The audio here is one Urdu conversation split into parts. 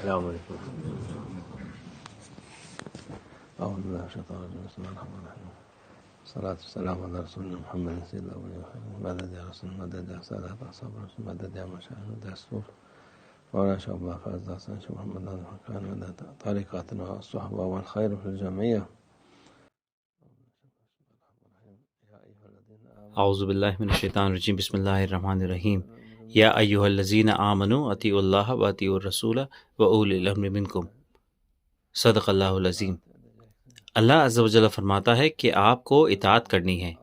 السلام علیکم. اعوذ باللہ من الشیطان الرجیم. بسم اللہ الرحمن الرحیم. الصلاة والسلام علی رسول محمد سید الاولین والآخرین. مدد یا رسول، مدد یا سادات اصحاب رسول، مدد یا مشایخ دستور مولانا شیخ عبد الحفیظ داستان شیخ محمد الحقان مدد طریقاتنا والصحبہ والخیر فی الجمیع. اعوذ باللہ من الشیطان الرجیم. بسم اللہ الرحمن الرحیم. یا ایھا الذین آمنوا اطیعوا اللہ و اطیعوا الرسول و اولی الامر منکم. صدق اللہ العظیم. اللہ عز و جل فرماتا ہے کہ آپ کو اطاعت کرنی ہے.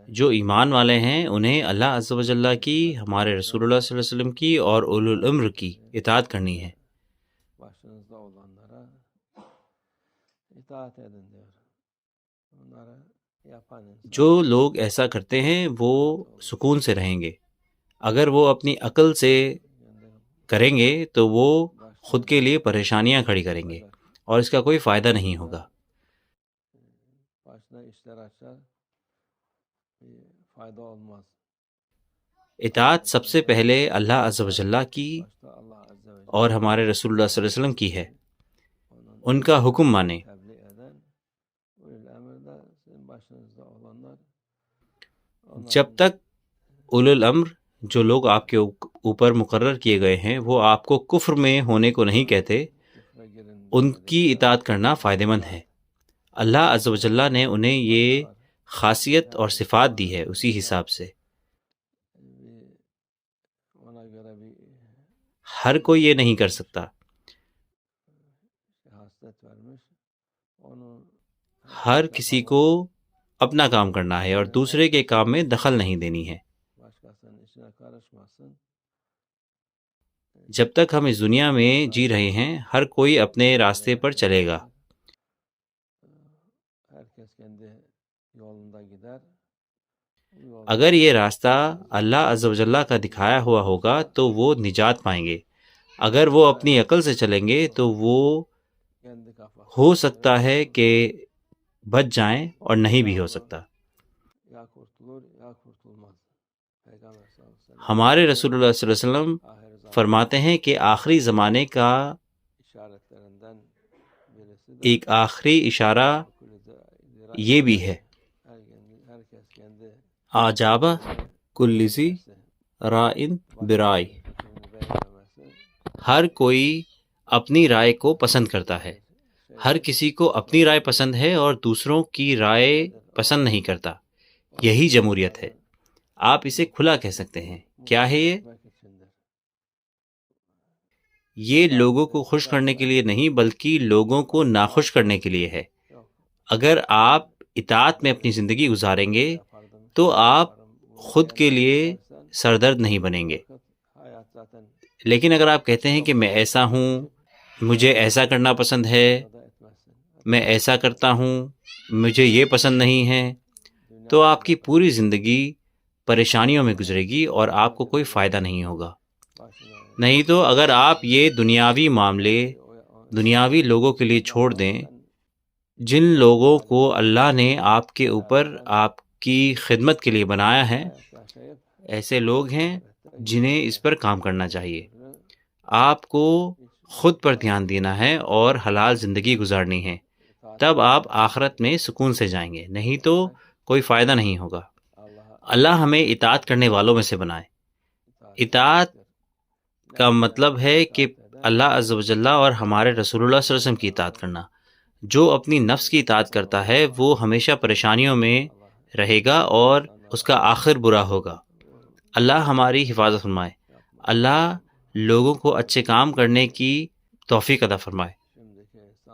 جو ایمان والے ہیں انہیں اللہ عز و جل کی، ہمارے رسول اللہ صلی اللہ علیہ وسلم کی اور اولو الامر کی اطاعت کرنی ہے. جو لوگ ایسا کرتے ہیں وہ سکون سے رہیں گے. اگر وہ اپنی عقل سے کریں گے تو وہ خود کے لیے پریشانیاں کھڑی کریں گے اور اس کا کوئی فائدہ نہیں ہوگا. اطاعت سب سے پہلے اللہ عز و جل کی اور ہمارے رسول اللہ صلی اللہ علیہ وسلم کی ہے. ان کا حکم مانیں. جب تک اولو الامر، جو لوگ آپ کے اوپر مقرر کیے گئے ہیں، وہ آپ کو کفر میں ہونے کو نہیں کہتے، ان کی اطاعت کرنا فائدہ مند ہے. اللہ عز و جل نے انہیں یہ خاصیت اور صفات دی ہے. اسی حساب سے ہر کوئی یہ نہیں کر سکتا. ہر کسی کو اپنا کام کرنا ہے اور دوسرے کے کام میں دخل نہیں دینی ہے. جب تک ہم اس دنیا میں جی رہے ہیں ہر کوئی اپنے راستے پر چلے گا. اگر یہ راستہ اللہ عز و جل کا دکھایا ہوا ہوگا تو وہ نجات پائیں گے. اگر وہ اپنی عقل سے چلیں گے تو وہ ہو سکتا ہے کہ بچ جائیں اور نہیں بھی ہو سکتا. ہمارے رسول اللہ صلی اللہ علیہ وسلم فرماتے ہیں کہ آخری زمانے کا ایک آخری اشارہ یہ بھی ہے، اعجاب کل ذی رائن برائے. ہر کوئی اپنی رائے کو پسند کرتا ہے. ہر کسی کو اپنی رائے پسند ہے اور دوسروں کی رائے پسند نہیں کرتا. یہی جمہوریت ہے. آپ اسے کھلا کہہ سکتے ہیں. کیا ہے یہ لوگوں کو خوش کرنے کے لیے نہیں بلکہ لوگوں کو ناخوش کرنے کے لیے ہے. اگر آپ اطاعت میں اپنی زندگی گزاریں گے تو آپ خود کے لیے سردرد نہیں بنیں گے. لیکن اگر آپ کہتے ہیں کہ میں ایسا ہوں، مجھے ایسا کرنا پسند ہے، میں ایسا کرتا ہوں، مجھے یہ پسند نہیں ہے، تو آپ کی پوری زندگی پریشانیوں میں گزرے گی اور آپ کو کوئی فائدہ نہیں ہوگا. نہیں تو اگر آپ یہ دنیاوی معاملے دنیاوی لوگوں کے لیے چھوڑ دیں، جن لوگوں کو اللہ نے آپ کے اوپر آپ کی خدمت کے لیے بنایا ہے، ایسے لوگ ہیں جنہیں اس پر کام کرنا چاہیے. آپ کو خود پر دھیان دینا ہے اور حلال زندگی گزارنی ہے. تب آپ آخرت میں سکون سے جائیں گے، نہیں تو کوئی فائدہ نہیں ہوگا. اللہ ہمیں اطاعت کرنے والوں میں سے بنائے. اطاعت کا مطلب ہے کہ اللہ عز و جل اور ہمارے رسول اللہ صلی اللہ علیہ وسلم کی اطاعت کرنا. جو اپنی نفس کی اطاعت کرتا ہے وہ ہمیشہ پریشانیوں میں رہے گا اور اس کا آخر برا ہوگا. اللہ ہماری حفاظت فرمائے. اللہ لوگوں کو اچھے کام کرنے کی توفیق عطا فرمائے.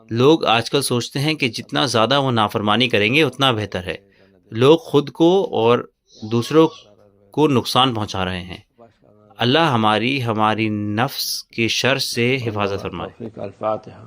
لوگ آج کل سوچتے ہیں کہ جتنا زیادہ وہ نافرمانی کریں گے اتنا بہتر ہے. لوگ خود کو اور دوسروں کو نقصان پہنچا رہے ہیں. اللہ ہماری نفس کے شر سے حفاظت فرمائے. الفاتحہ.